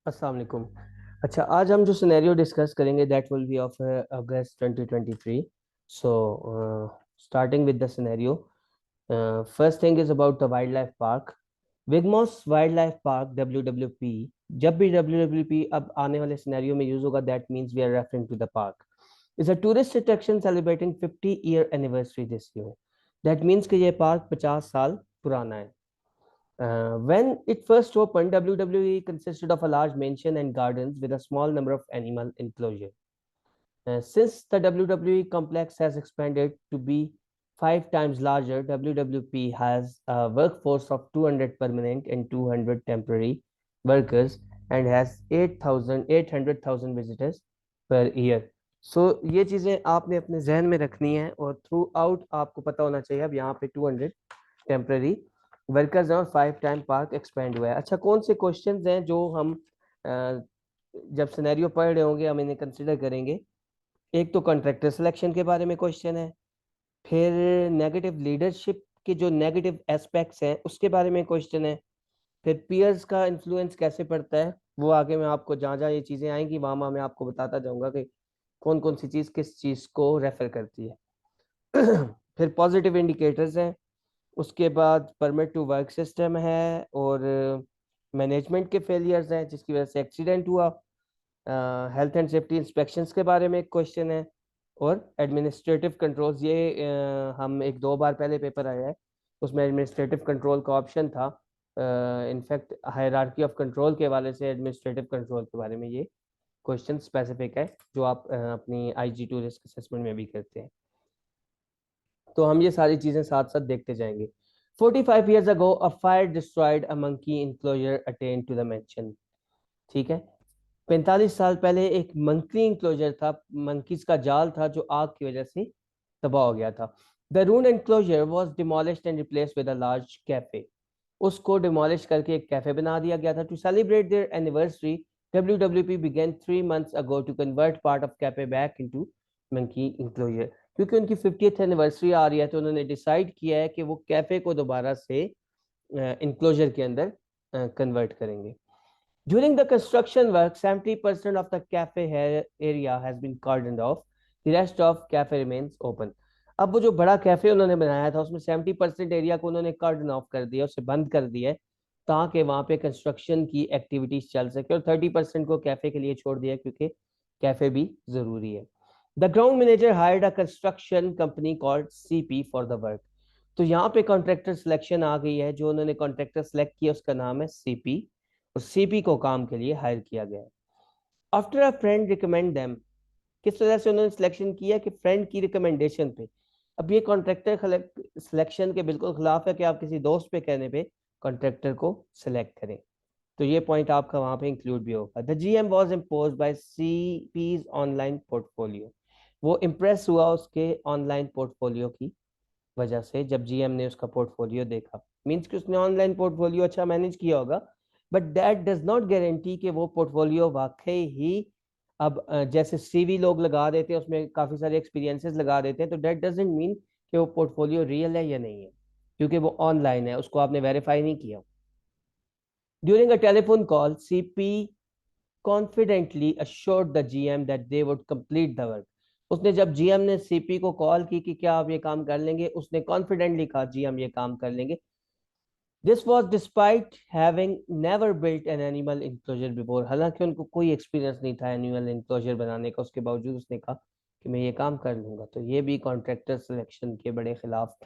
अस्सलाम वालेकुम। अच्छा, आज हम जो सिनेरियो डिस्कस करेंगे that will be of August 2023। So starting with the scenario, first thing is about the wildlife park, Wigmos wildlife park, WWP। जब भी WWP अब आने वाले सिनेरियो में यूज होगा, that means we are referring to the park is a tourist attraction celebrating 50 year anniversary this year. That means कि ये park 50 साल पुराना है। When it first opened, WWE consisted of a large mansion and gardens with a small number of animal enclosure. Since the WWE complex has expanded to be 5 times larger, WWP has a workforce of 200 permanent and 200 temporary workers and has 800,000 visitors per year. So ये चीज़ें आपने अपने जहन में रखनी है और through out आपको पता होना चाहिए। अब यहाँ पे 200 टेम्पररी वर्कर्स हैं और 5 टाइम पार्क एक्सपेंड हुआ है। अच्छा, कौन से क्वेश्चंस हैं जो हम जब सिनेरियो पढ़ रहे होंगे हम इन्हें कंसिडर करेंगे? एक तो कॉन्ट्रैक्टर सिलेक्शन के बारे में क्वेश्चन है, फिर नेगेटिव लीडरशिप के जो नेगेटिव एस्पेक्ट्स हैं उसके बारे में क्वेश्चन है, फिर पीयर्स का इन्फ्लुएंस कैसे पड़ता है। वो आगे मैं आपको जहाँ जहाँ ये चीज़ें आएंगी वहाँ मैं आपको बताता जाऊँगा कि कौन कौन सी चीज़ किस चीज़ को रेफर करती है। फिर पॉजिटिव इंडिकेटर्स हैं, उसके बाद परमिट टू वर्क सिस्टम है, और मैनेजमेंट के फेलियर्स हैं जिसकी वजह से एक्सीडेंट हुआ। हेल्थ एंड सेफ्टी इंस्पेक्शंस के बारे में एक क्वेश्चन है, और एडमिनिस्ट्रेटिव कंट्रोल्स, ये हम एक दो बार पहले पेपर आया है उसमें एडमिनिस्ट्रेटिव कंट्रोल का ऑप्शन था। इनफैक्ट हायरार्की ऑफ कंट्रोल के हवाले से एडमिनिस्ट्रेटिव कंट्रोल के बारे में ये क्वेश्चन स्पेसिफिक है जो आप अपनी IG2 रिस्क असेसमेंट में भी करते हैं। तो हम ये सारी चीजें साथ साथ देखते जाएंगे। 45 years ago, a fire destroyed a monkey enclosure attained to the mansion। ठीक है, 45 साल पहले एक मंकी इंक्लोजर था, मंकीज का जाल था जो आग की वजह से तबाह हो गया था। The rune enclosure was demolished and replaced with a large cafe. उसको डिमोलिश करके एक कैफे बना दिया गया था। To celebrate their anniversary, WWP began 3 months ago to convert part of cafe back into monkey enclosure। क्योंकि उनकी 50th एनिवर्सरी आ रही है तो उन्होंने डिसाइड किया है कि वो कैफे को दोबारा से इंक्लोजर के अंदर कन्वर्ट करेंगे। During the construction work, 70% of the cafe area has been cordoned off. The rest of cafe remains open। अब वो जो बड़ा कैफे उन्होंने बनाया था उसमें 70% एरिया को उन्होंने कार्डन ऑफ कर दिया, उसे बंद कर दिया है ताकि वहां पे कंस्ट्रक्शन की एक्टिविटीज चल सके, और 30% को कैफे के लिए छोड़ दिया क्योंकि कैफे भी जरूरी है। The ground manager hired a construction company called CP for the work. तो यहाँ पे कॉन्ट्रैक्टर सिलेक्शन आ गई है, जो उन्होंने कॉन्ट्रैक्टर सिलेक्ट किया उसका नाम है CP, और CP को काम के लिए हायर किया गया है। After a friend recommend them, किस वजह से उन्होंने सिलेक्शन किया कि फ्रेंड की रिकमेंडेशन पे। अब ये कॉन्ट्रैक्टर सिलेक्शन के बिल्कुल खिलाफ है कि आप किसी दोस्त पे कहने पे कॉन्ट्रैक्टर को सिलेक्ट करें। तो ये पॉइंट आपका वहां पे इंक्लूड भी होगा। The GM was impose by CP's online portfolio. वो इम्प्रेस हुआ उसके ऑनलाइन पोर्टफोलियो की वजह से। जब GM ने उसका पोर्टफोलियो देखा, मीन्स कि उसने ऑनलाइन पोर्टफोलियो अच्छा मैनेज किया होगा, but that does not guarantee कि वो पोर्टफोलियो वाकई ही अब जैसे CV लोग लगा देते हैं उसमें काफ़ी सारे एक्सपीरियंसेस लगा देते हैं, तो दैट डजेंट मीन कि वो पोर्टफोलियो रियल है या नहीं है, क्योंकि वो ऑनलाइन है, उसको आपने वेरीफाई नहीं किया। During a telephone call, CP confidently assured the GM that they would complete the work. उसने जब GM ने CP को कॉल की कि क्या आप ये काम कर लेंगे, उसने कॉन्फिडेंटली कहा GM ये काम कर लेंगे। This was despite having never built an animal enclosure before. हालांकि उनको कोई एक्सपीरियंस नहीं था एनिमल इंक्लोजर बनाने का, उसके बावजूद उसने कहा कि मैं ये काम कर लूंगा। तो ये भी कॉन्ट्रैक्टर सिलेक्शन के बड़े खिलाफ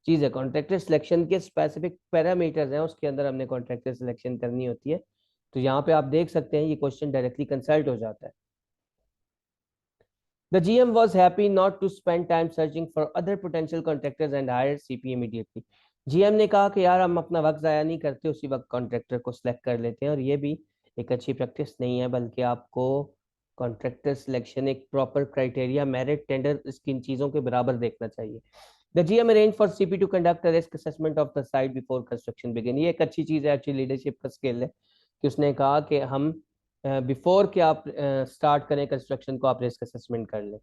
चीज़ है। कॉन्ट्रैक्टर सिलेक्शन के स्पेसिफिक पैरामीटर्स हैं, उसके अंदर हमने कॉन्ट्रैक्टर सिलेक्शन करनी होती है। तो यहाँ पे आप देख सकते हैं ये क्वेश्चन डायरेक्टली कंसल्ट हो जाता है। The GM was happy not to spend time searching for other potential contractors and hired CP immediately। GM ने कहा कि यार हम अपना वक्त ज़ाया नहीं करते, उसी वक्त कॉन्ट्रैक्टर को सिलेक्ट कर लेते हैं, और ये भी एक अच्छी प्रैक्टिस नहीं है, बल्कि आपको कॉन्ट्रैक्टर सिलेक्शन एक प्रॉपर क्राइटेरिया, मेरिट, टेंडर, इसकी चीज़ों के बराबर देखना चाहिए। The GM arranged for CP to conduct a risk assessment of the site before construction begin। ये एक अच्छी चीज़ है, अच्छी लीडरशिप का स्किल है कि उसने कहा कि हम बिफोर के आप स्टार्ट करें कंस्ट्रक्शन को आप रिस्क असेसमेंट कर लें।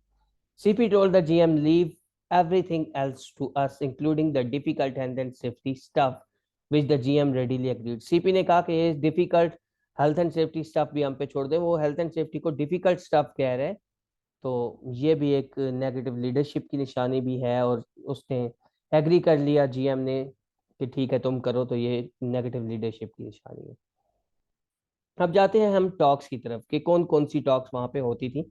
CP told the GM leave everything else to us including the difficult health and safety stuff which the GM readily agreed। CP ने कहा कि ये difficult health and safety stuff भी हम पे छोड़ दें, वो हेल्थ एंड सेफ्टी को डिफिकल्ट स्टफ कह रहे हैं। तो ये भी एक नेगेटिव लीडरशिप की निशानी भी है, और उसने एग्री कर लिया जीएम ने कि ठीक है तुम करो, तो ये नेगेटिव लीडरशिप की निशानी है। अब जाते हैं हम टॉक्स की तरफ कि कौन कौन सी टॉक्स वहां पे होती थी।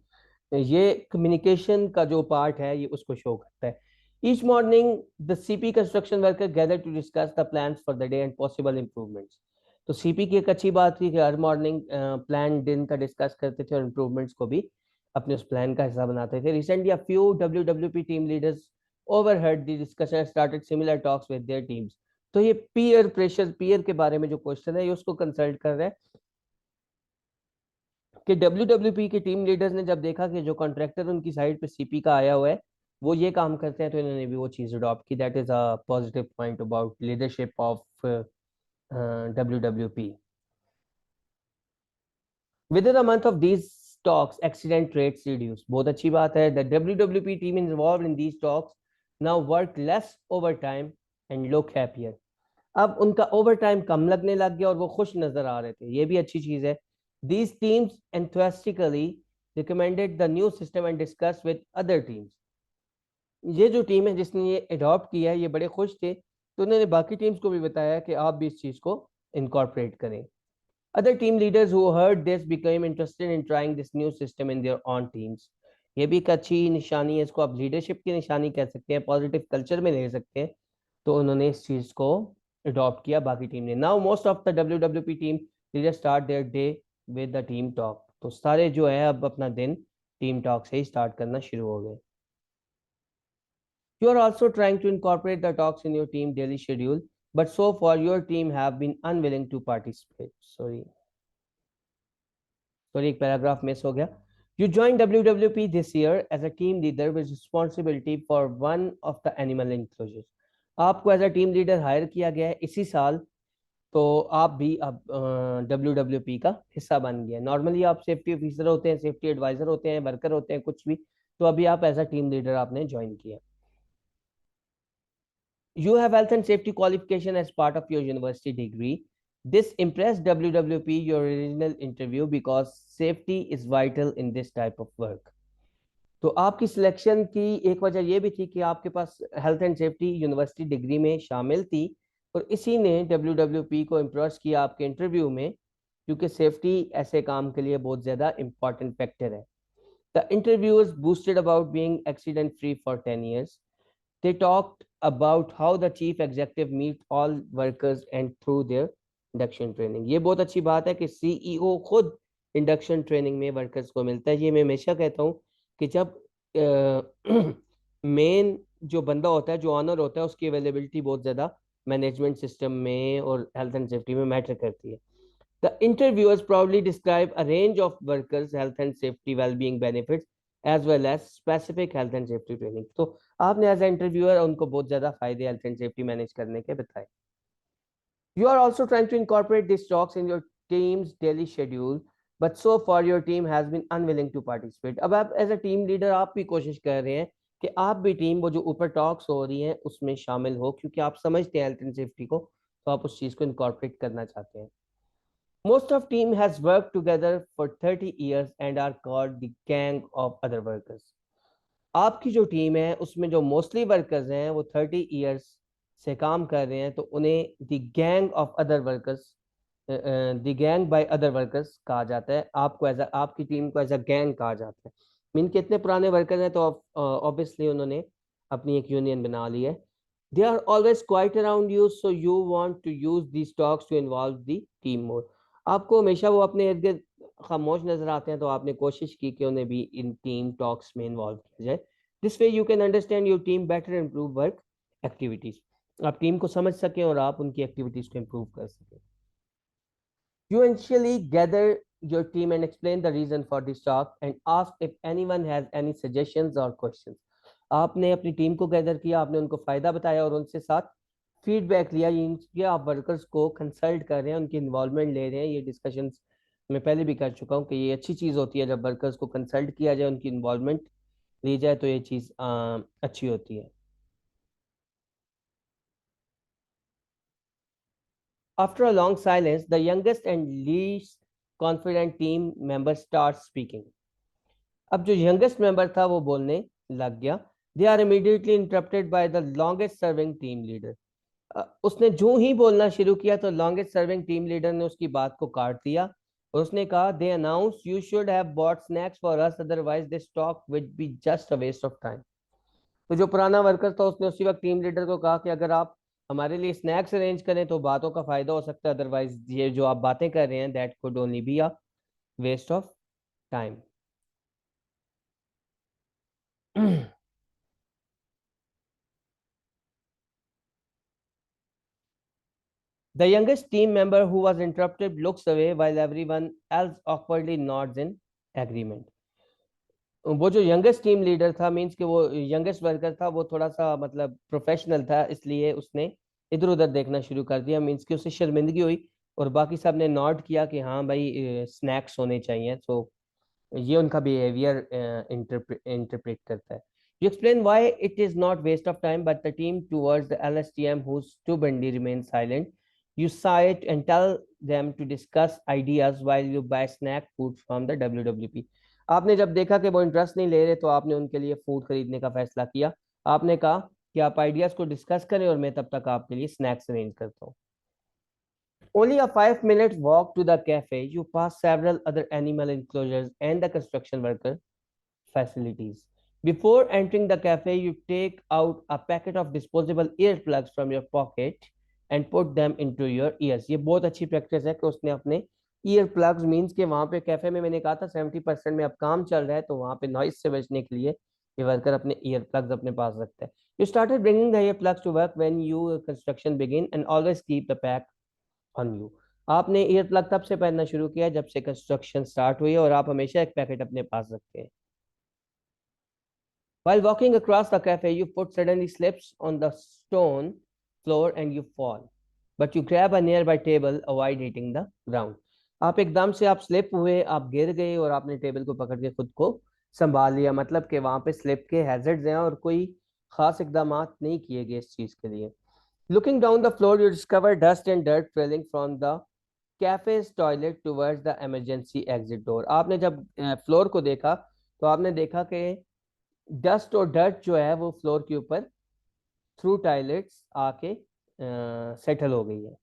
ये कम्युनिकेशन का जो पार्ट है ये उसको शो करता है। Each morning the CP construction worker gather to discuss the plans for the day and possible improvements. तो सीपी की एक अच्छी बात थी कि हर मॉर्निंग प्लान दिन का डिस्कस करते थे और इम्प्रूवमेंट्स को भी अपने उस प्लान का हिस्सा बनाते थे। Recently a few WWP team leaders overheard the discussion started similar talks with their teams. तो ये पीयर प्रेशर, पीयर के बारे में जो क्वेश्चन है ये उसको कंसल्ट कर रहे हैं कि डब्ल्यूडब्ल्यूपी के टीम लीडर्स ने जब देखा कि जो कॉन्ट्रैक्टर उनकी साइड पे सीपी का आया हुआ है वो ये काम करते हैं, तो इन्होंने भी वो चीज अडॉप्ट की। That is a positive point about leadership of WWP. Within a month of these talks accident rates reduce. बहुत अच्छी बात है। The WWP team involve in these talks now work less overtime and look happier. अब उनका over time कम लगने लग गया और वो खुश नजर आ रहे थे, ये भी अच्छी चीज है। These teams enthusiastically recommended the new system and discussed with other teams। ये जो टीम है जिसने ये अडॉप्ट किया है ये बड़े खुश थे, तो उन्होंने बाकी टीम्स को भी बताया कि आप भी इस चीज को इनकॉर्पोरेट करें। Other team leaders who heard this became interested in trying this new system in their own teams। ये भी एक अच्छी निशानी है, इसको आप लीडरशिप की निशानी कह सकते हैं, पॉजिटिव कल्चर में ले सकते हैं। तो उन्होंने इस चीज को अडॉप्ट किया बाकी टीम ने। Now most of the WWP team leader start their day with the team talk. तो सारे जो है अब अपना दिन टीम टॉक से ही स्टार्ट करना शुरू हो गए। You are also trying to incorporate the talks in your team daily schedule, but so far your team have been unwilling to participate. Sorry, एक पैराग्राफ मिस हो गया। You joined WWP this year as a team leader with responsibility for one of the animal enclosures। आपको as a team leader hire किया गया है इसी साल, तो आप भी अब WWP का हिस्सा बन गए। नॉर्मली आप सेफ्टी ऑफिसर होते हैं, सेफ्टी एडवाइजर होते हैं, वर्कर होते हैं, कुछ भी, तो अभी आप एज अ टीम लीडर आपने ज्वाइन किया। You have health and safety qualification as part of your university degree. This impressed WWP your original interview because safety is vital in this type of work। तो आपकी selection की एक वजह यह भी थी कि आपके पास health and safety university degree में शामिल थी, और इसी ने WWP को इम्प्रेस किया आपके इंटरव्यू में, क्योंकि सेफ्टी ऐसे काम के लिए बहुत ज़्यादा इंपॉर्टेंट फैक्टर है। The interviewers boosted about being accident free for 10 years। They talked about how the chief executive meet all workers and through their induction training। ये बहुत अच्छी बात है कि सीईओ खुद इंडक्शन ट्रेनिंग में वर्कर्स को मिलता है। ये मैं हमेशा कहता हूँ कि जब मेन जो बंदा होता है, जो ऑनर होता है, उसकी अवेलेबिलिटी बहुत ज़्यादा मैनेजमेंट सिस्टम में और हेल्थ एंड सेफ्टी में मैटर करती है। The interviewers probably describe a range of workers' health and safety well-being benefits as well as specific health and safety training। तो आपने एज ए इंटरव्यूअर उनको बहुत ज्यादा फायदे हेल्थ एंड सेफ्टी मैनेज करने के बताए। You are also trying to incorporate these talks in your team's daily schedule, but so far your team has been unwilling to participate। अब आप एज ए टीम लीडर आप भी कोशिश कर रहे हैं कि आप भी टीम वो जो ऊपर टॉक्स हो रही हैं उसमें शामिल हो, क्योंकि आप समझते हैं हेल्थ एंड सेफ्टी को, तो आप उस चीज को इनकॉर्पोरेट करना चाहते हैं। Most of team has worked together for 30 years and are called the gang of other workers। आपकी जो टीम है उसमें जो मोस्टली वर्कर्स हैं वो 30 years से काम कर रहे हैं, तो उन्हें the gang of other workers, the gang by other workers कहा जाता है। आपको एज आपकी टीम को एज अ गैंग कहा जाता है। मीन कितने पुराने वर्कर हैं, तो ऑब्वियसली उन्होंने अपनी एक यूनियन बना ली है। They are always quiet around you, so you want to use these talks to involve the team more. आपको हमेशा वो अपने इर्द गिर्द खामोश नजर आते हैं, तो आपने कोशिश की कि उन्हें भी इन टीम टॉक्स में इन्वॉल्व किया जाए। This way you can understand your team better, improve work activities. आप टीम को समझ सकें और आप उनकी एक्टिविटीज को इम्प्रूव कर सकें। You initially gather your team and explain the reason for this talk and ask if anyone has any suggestions or questions। आपने अपनी टीम को गैदर किया, आपने उनको फायदा बताया और उनसे साथ फीडबैक लिया। ये आप वर्कर्स को कंसल्ट कर रहे हैं, उनकी इन्वॉल्वमेंट ले रहे हैं। ये डिस्कशंस मैं पहले भी कर चुका हूँ कि ये अच्छी चीज़ होती है जब वर्कर्स को कंसल्ट किया जाए, उनकी इन्वॉल्वमेंट ली जाए, तो ये चीज़ अच्छी होती है। After a long silence, the youngest and least confident team member starts speaking. अब जो यंगेस्ट मेंबर था वो बोलने लग गया. They are immediately interrupted by the longest serving team leader. उसने जो ही बोलना शुरू किया तो लॉन्गेस्ट सर्विंग टीम लीडर ने उसकी बात को काट दिया और उसने कहा, they announce you should have bought snacks for us otherwise this talk will be just a waste of time. तो जो पुराना वर्कर था उसने उसी वक्त टीम लीडर को कहा कि अगर आप हमारे लिए स्नैक्स अरेंज करें तो बातों का फायदा हो सकता है, अदरवाइज ये जो आप बातें कर रहे हैं that could only be a waste of time. The youngest team member who was interrupted looks away while everyone else awkwardly nods in agreement. वो जो यंगेस्ट टीम लीडर था, मींस कि वो यंगेस्ट वर्कर था, वो थोड़ा सा मतलब प्रोफेशनल था, इसलिए उसने इधर उधर देखना शुरू कर दिया. मींस कि उसे शर्मिंदगी हुई और बाकी सब ने नोट किया कि हाँ भाई स्नैक्स होने चाहिए. तो ये उनका बिहेवियर इंटरप्रेट करता है. You explain why it is not waste of time, but the team towards the LSTM whose stubbornly remain silent. You sigh it and tell them to discuss ideas while you buy snack food from the WWP. आपने जब देखा कि वो interest नहीं ले रहे तो आपने उनके लिए फूड खरीदने का फैसला किया. आपने कहा कि आप आइडियाज को डिस्कस करें और मैं तब तक आपके लिए स्नैक्स अरेंज करता हूँ. Only a 5 minute walk to the cafe, you pass several other animal enclosures and the construction worker facilities. Before entering the cafe, you take out a packet of disposable earplugs from your pocket and put them into your ears. ये बहुत अच्छी practice है कि उसने अपने ear plugs, means के वहां पे कैफे में मैंने कहा था 70% में अब काम चल रहा है तो वहां पे नॉइस से बचने के लिए ये वर्कर अपने ईयर प्लग्स अपने पास रखता है. You started bringing the earplugs to work when you construction begin and always keep the pack on you. आपने ईयर प्लग तब से पहनना शुरू किया जब से कंस्ट्रक्शन स्टार्ट हुई है और आप हमेशा एक पैकेट अपने पास रखते हैं. While walking across the cafe, your foot suddenly slips on the stone floor and you fall. But you grab a nearby table, avoid hitting the ground. आप एकदम से आप स्लिप हुए, आप गिर गए और आपने टेबल को पकड़ के खुद को संभाल लिया. मतलब कि वहां पे स्लिप के हैजर्ड्स हैं और कोई खास इकदाम नहीं किए गए इस चीज के लिए. Looking down the floor, you discover dust and dirt trailing from the cafe's toilet towards the emergency exit door. आपने जब फ्लोर को देखा तो आपने देखा कि डस्ट और डर्ट जो है वो फ्लोर के ऊपर थ्रू टॉयलेट्स आके सेटल हो गई है.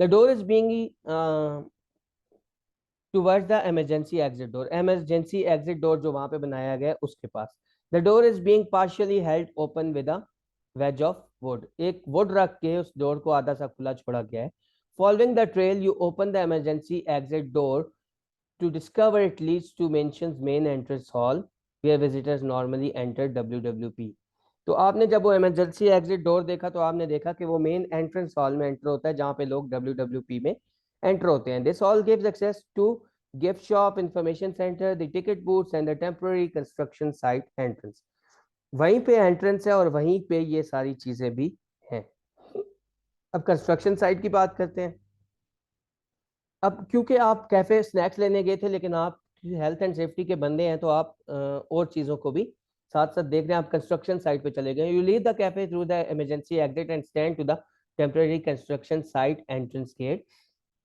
The door is being towards the emergency exit door. Emergency exit door जो वहां पे बनाया गया है उसके पास. The door is being partially held open with a wedge of wood. एक वुड रख के उस डोर को आधा सा खुला छोड़ा गया है. Following the trail you open the emergency exit door to discover it leads to Mansion's main entrance hall where visitors normally enter WWP. तो आपने जब वो इमरजेंसी एग्जिट डोर देखा तो आपने देखा कि वो मेन एंट्रेंस हॉल में एंटर होता है जहाँ पे लोग WWP में एंटर होते हैं. This hall gives access to gift shop, information centre, the ticket booths and the temporary construction site entrance. वहीं पे एंट्रेंस है और वहीं पे ये सारी चीजें भी हैं. अब कंस्ट्रक्शन साइट की बात करते हैं. अब क्योंकि आप कैफे स्नैक्स लेने गए थे लेकिन आप हेल्थ एंड सेफ्टी के बंदे हैं तो आप और चीज़ों को भी साथ साथ देख रहे हैं. आप कंस्ट्रक्शन साइट पे चले गए. You leave the cafe through the emergency exit and stand to the temporary construction site entrance gate.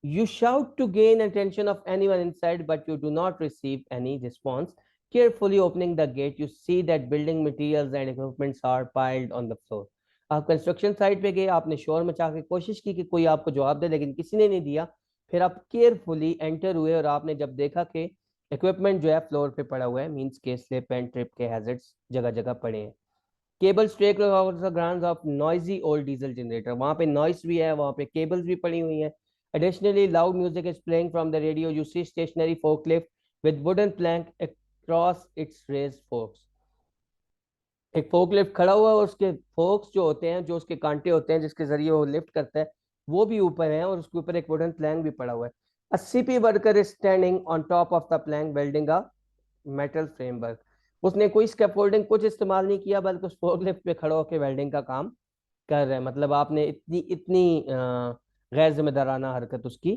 You shout to gain attention of anyone inside, but you do not receive any response. Carefully opening the gate, you see that building materials and equipments are piled on the floor. आप construction site पे गए, आपने शोर मचा के कोशिश की कि कोई आपको जवाब दे लेकिन किसी ने नहीं दिया. फिर आप केयरफुली एंटर हुए और आपने जब देखा कि इक्विपमेंट जो है फ्लोर पे पड़ा हुआ है, मींस के स्लिप एंड ट्रिप के हैजर्ड्स जगह जगह पड़े हैं. Cable streak ground of noisy old diesel generator. वहां पे नॉइस भी है, वहां पे केबल्स भी पड़ी हुई हैं. Additionally, loud music is playing from the radio. You see stationary forklift with wooden plank across its raised forks. एक फोकलिफ्ट खड़ा हुआ है और उसके फोक्स जो होते हैं, जो उसके कांटे होते हैं जिसके जरिए वो लिफ्ट करता है, वो भी ऊपर है और उसके ऊपर एक वुडन प्लैंक भी पड़ा हुआ है. A CP worker is standing on top of the plank building a metal framework. उसने कोई स्कैफोल्डिंग कुछ इस्तेमाल नहीं किया बल्कि उस फोकलिफ्ट पे खड़ा होकर वेल्डिंग का काम कर रहे हैं. मतलब आपने इतनी इतनी गैर जिम्मेदाराना हरकत उसकी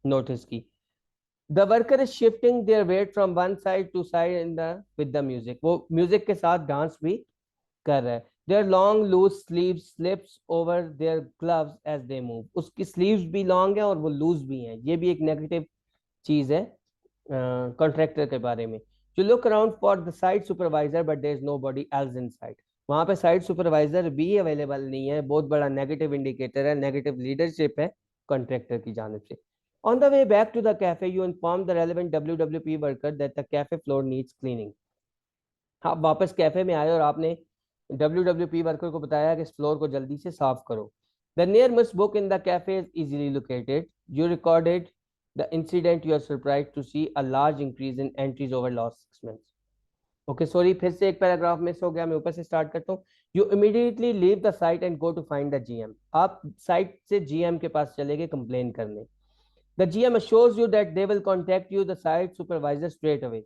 नोटिस की. The worker is shifting their weight from one side to side in the with the music. वो म्यूजिक के साथ डांस भी कर रहा है. Their long loose sleeve slips over their gloves as they move, उसकी स्लीव्स भी लॉन्ग है और वो लूज भी हैं, ये भी एक नेगेटिव चीज है कॉन्ट्रैक्टर के बारे में। You look around for the site supervisor but there is nobody else in site, वहां पे साइट सुपरवाइजर भी अवेलेबल नहीं है, बहुत बड़ा नेगेटिव इंडिकेटर है, नेगेटिव लीडरशिप है कॉन्ट्रैक्टर की जानिब से। On the way back to the cafe you inform the relevant WWP worker that the cafe floor needs cleaning. आप वापस कैफे में आए और आपने WWP वर्कर को बताया कि इस फ्लोर को जल्दी से साफ करो। The near most book in the cafe is easily located, you recorded the incident, you are surprised to see a large increase in entries over last 6 months. Okay sorry, फिर से एक पैराग्राफ मिस हो गया, मैं ऊपर से start करता हूँ। You immediately leave the site and go to find the GM, आप साइट से GM के पास चले गए कंप्लेन करने। The GM assures you that they will contact you the site supervisor straight away।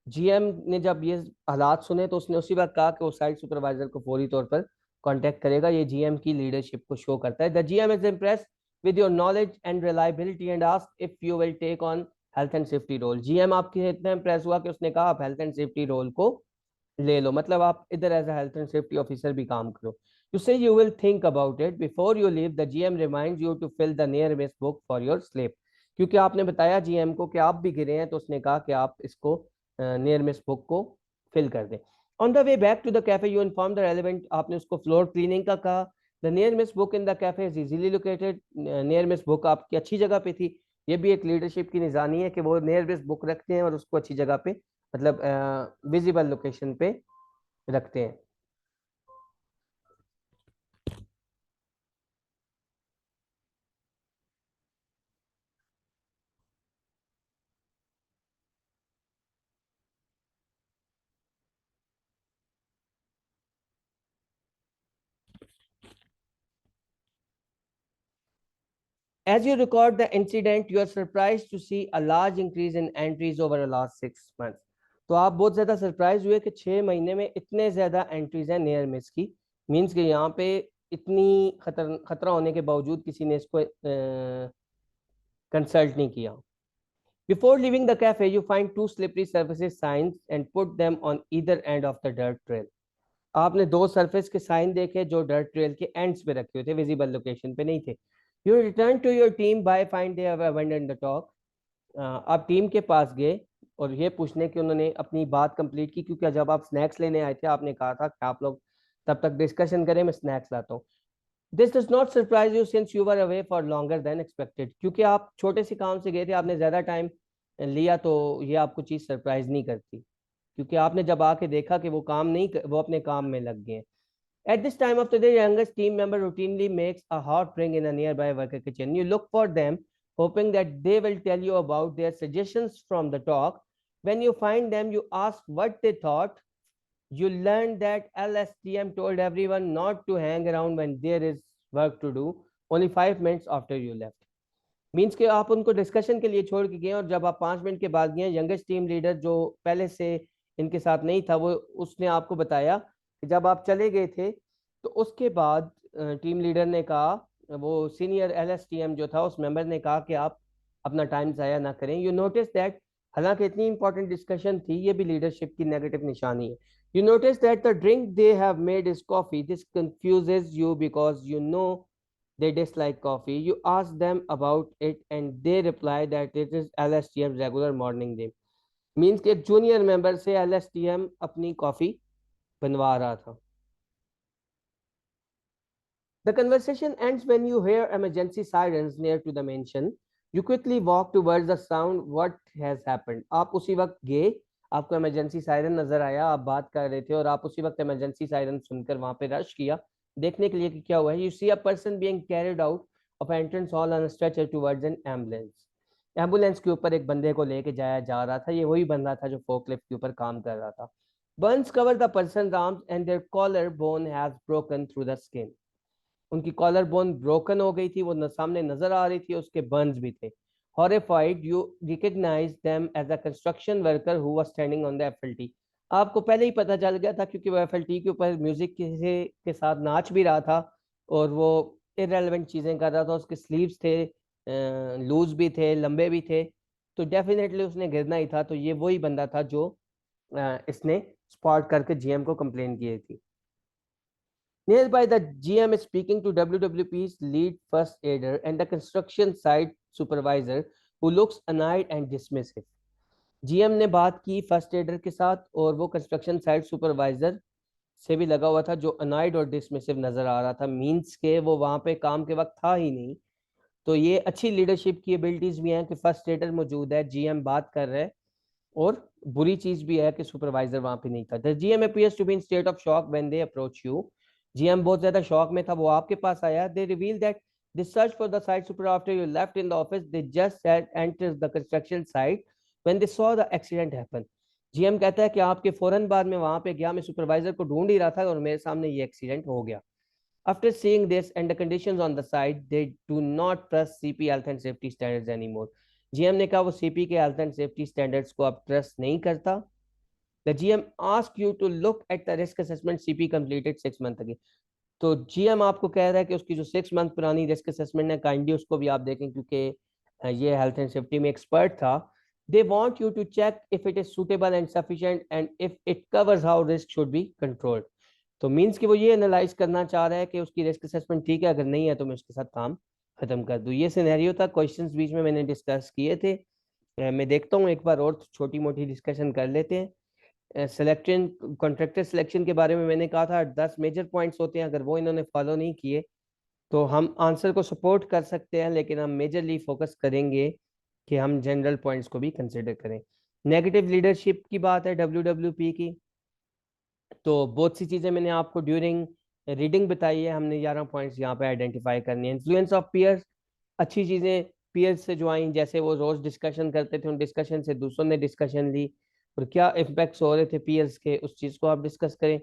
GM ने जब ये हालात सुने तो उसने उसी वक्त कहा कि वो साइट सुपरवाइजर को फौरी तौर पर कांटेक्ट करेगा, ये GM की लीडरशिप को शो करता है। The GM is impressed with your knowledge and reliability and asked if you will take on health and safety role। GM आपके इतना इम्प्रेस हुआ कि उसने कहा आप हेल्थ एंड सेफ्टी रोल को ले लो, मतलब आप इधर as a health and safety officer भी काम करो। You say you will think about it before you leave, the GM reminds you to fill the near miss book for your slip, क्योंकि आपने बताया GM को कि आप भी गिरे हैं, तो उसने कहा कि आप इसको नियर मिस बुक को फिल कर दें। On the way back to the cafe you inform the relevant, आपने उसको फ्लोर क्लीनिंग का कहा। The near miss book in the cafe is easily located, near miss book आपकी अच्छी जगह पे थी, ये भी एक लीडरशिप की निशानी है कि वो नियर मिस बुक रखते हैं और उसको अच्छी जगह पे, मतलब विजिबल लोकेशन पे रखते हैं। As you record the incident, you are surprised to see a large increase in entries over the last 6 months। तो आप बहुत ज़्यादा सरप्राइज हुए कि 6 महीने में इतने ज़्यादा एंट्रीज हैं नियर मिस की, मीन्स कि यहाँ पे इतनी खतरा होने के बावजूद किसी ने इसको कंसल्ट नहीं किया। Before leaving the cafe, you find two slippery surfaces signs and put them on either end of the dirt trail। आपने दो सरफेस के साइन देखे जो डर्ट ट्रेल के एंड्स पे रखे हुए थे, विजिबल लोकेशन पे नहीं थे। You return to your team by find they have abandoned the talk, आप टीम के पास गए और ये पूछने कि उन्होंने अपनी बात कंप्लीट की, क्योंकि जब आप स्नैक्स लेने आए थे आपने कहा था कि आप लोग तब तक डिस्कशन करें, मैं स्नैक्स लाता हूँ। This does not surprise you since you were away for longer than expected, क्योंकि आप छोटे से काम से गए थे, आपने ज़्यादा टाइम लिया, तो ये आपको चीज़ सरप्राइज नहीं करती, क्योंकि आपने जब आके देखा कि वो काम नहीं, वो अपने काम में लग गए हैं। At this time of the day, youngest team member routinely makes a hot drink in a nearby worker kitchen. You look for them, hoping that they will tell you about their suggestions from the talk. When you find them, you ask what they thought. You learn that LSTM told everyone not to hang around when there is work to do, only 5 minutes after you left. Means कि आप उनको discussion के लिए छोड़ के गए और जब आप 5 मिनट के बाद गए, यंगेस्ट टीम लीडर जो पहले से इनके साथ नहीं था, वो उसने आपको बताया कि जब आप चले गए थे तो उसके बाद टीम लीडर ने कहा, वो सीनियर LSTM जो था उस मेंबर ने कहा कि आप अपना टाइम ज़ाया ना करें। यू नोटिस दैट, हालांकि इतनी इंपॉर्टेंट डिस्कशन थी, ये भी लीडरशिप की नेगेटिव निशानी है। You notice that the drink they have made is coffee, this confuses you because you know they dislike coffee। You ask them about it and they reply that it is LSTM's regular morning drink। Means कि एक junior member से LSTM अपनी coffee बनवा रहा था। The conversation ends when you hear emergency sirens near to the mansion। You quickly walk towards the sound, what has happened। आप उसी वक्त गए, आपको इमरजेंसी सायरन नजर आया, आप बात कर रहे थे और आप उसी वक्त इमरजेंसी सायरन सुनकर वहां पे रश किया देखने के लिए कि क्या हुआ है। You see a person being carried out of entrance hall on a stretcher towards an ambulance. Ambulance के ऊपर एक बंदे को लेके जाया जा रहा था, ये वही बंदा था जो फोकलिफ्ट के ऊपर काम कर रहा था। Burns cover the person arms and their collar bone has broken through the skin. उनकी कॉलर बोन ब्रोकन हो गई थी, वो सामने नजर आ रही थी, उसके बर्न्स भी थे। Horrified you recognise them as a construction worker who was standing on the FLT. आपको पहले ही पता चल गया था क्योंकि वो एफएलटी के ऊपर म्यूजिक के साथ नाच भी रहा था और वो इरेलेवेंट चीजें कर रहा था, उसके स्लीव्स थे, लूज भी थे, लंबे भी थे, तो डेफिनेटली उसने गिरना ही था। तो ये वही बंदा था जो इसने स्पॉट करके GM को कंप्लेन की थी। Nearby, the GM is speaking to WWP's lead first aider and the construction site supervisor, who looks annoyed and dismissive. GM ने बात की फर्स्ट एडर के साथ और वो कंस्ट्रक्शन साइट सुपरवाइजर से भी लगा हुआ था, जो अनाइड और डिसमिसिव नजर आ रहा था, मींस के वो वहां पे काम के वक्त था ही नहीं। तो ये अच्छी लीडरशिप की एबिलिटीज भी हैं कि फर्स्ट एडर मौजूद है, जीएम बात कर रहे हैं, और बुरी चीज भी है कि सुपरवाइजर वहां पे नहीं था। The GM appears to be in state of shock when they approach you. GM बहुत ज्यादा शॉक में था, वो आपके पास आया। They reveal that they search for the site super after you left in the office, they just had entered the construction site when they saw the accident happen. GM कहता है कि आपके फौरन बाद में वहां पे गया, मैं सुपरवाइजर को ढूंढ ही रहा था और मेरे सामने ये एक्सीडेंट हो गया। After seeing this and the conditions on the site, they do not trust CP health and safety standards anymore. GM ने कहा वो CP के health and safety standards को अब trust नहीं करता। The GM ask you to look at the risk assessment CP completed 6 months ago. तो GM आपको कह रहा है कि उसकी जो 6 मंथ पुरानी रिस्क असेसमेंट है, काइंडली उसको भी आप देखें, क्योंकि ये हेल्थ एंड सेफ्टी में एक्सपर्ट था। They want you to check if it is suitable and sufficient and if it covers how risk should be controlled. तो मीन्स कि वो ये एनालाइज करना चाह रहा है कि उसकी रिस्क असेसमेंट ठीक है, अगर नहीं है तो मैं उसके साथ काम खत्म कर दूं। ये सिनेरियो था, क्वेश्चंस बीच में मैंने डिस्कस किए थे। मैं देखता हूँ एक बार और छोटी मोटी डिस्कशन कर लेते हैं। सिलेक्शन, कॉन्ट्रैक्टर सिलेक्शन के बारे में मैंने कहा था 10 मेजर पॉइंट्स होते हैं, अगर वो इन्होंने फॉलो नहीं किए तो हम आंसर को सपोर्ट कर सकते हैं, लेकिन हम मेजरली फोकस करेंगे कि हम जनरल पॉइंट्स को भी कंसिडर करें। नेगेटिव लीडरशिप की बात है WWP की, तो बहुत सी चीज़ें मैंने आपको ड्यूरिंग रीडिंग बताई है, हमने 11 पॉइंट्स यहाँ पे आइडेंटिफाई करनी है। इन्फ्लुएंस ऑफ पीयर्स, अच्छी चीज़ें पीयर्स से जो आई, जैसे वो रोज डिस्कशन करते थे, उन डिस्कशन से दूसरों ने डिस्कशन ली और क्या इम्पैक्ट्स हो रहे थे पीयर्स के, उस चीज़ को आप डिस्कस करें।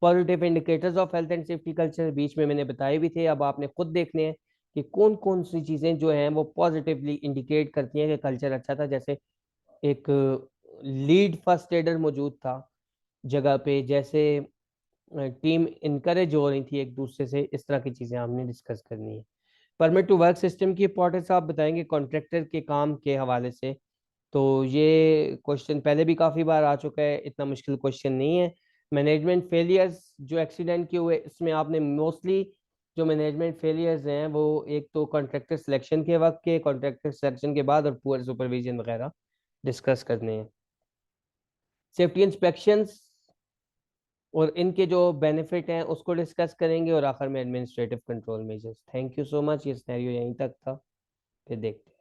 Positive indicators of health and safety culture बीच में मैंने बताए भी थे, अब आपने खुद देखने हैं कि कौन कौन सी चीज़ें जो हैं वो पॉजिटिवली इंडिकेट करती हैं कि कल्चर अच्छा था। जैसे एक लीड फर्स्ट एडर मौजूद था जगह पे, जैसे टीम इनकरेज हो रही थी एक दूसरे से, इस तरह की चीज़ें हमने डिस्कस करनी है। परमिट टू वर्क सिस्टम की इंपॉर्टेंस आप बताएंगे कॉन्ट्रैक्टर के काम के हवाले से। तो ये क्वेश्चन पहले भी काफ़ी बार आ चुका है, इतना मुश्किल क्वेश्चन नहीं है। मैनेजमेंट फेलियर्स जो एक्सीडेंट के हुए, इसमें आपने मोस्टली जो मैनेजमेंट फेलियर्स हैं वो एक तो कॉन्ट्रैक्टर सिलेक्शन के वक्त के, कॉन्ट्रैक्टर सिलेक्शन के बाद और पुअर सुपरविजन वगैरह डिस्कस करने हैं। सेफ्टी इंस्पेक्शंस और इनके जो बेनिफिट हैं उसको डिस्कस करेंगे, और आखिर में administrative control measures. Thank you so much, ये सिनेरियो यहीं तक था, फिर देखते हैं।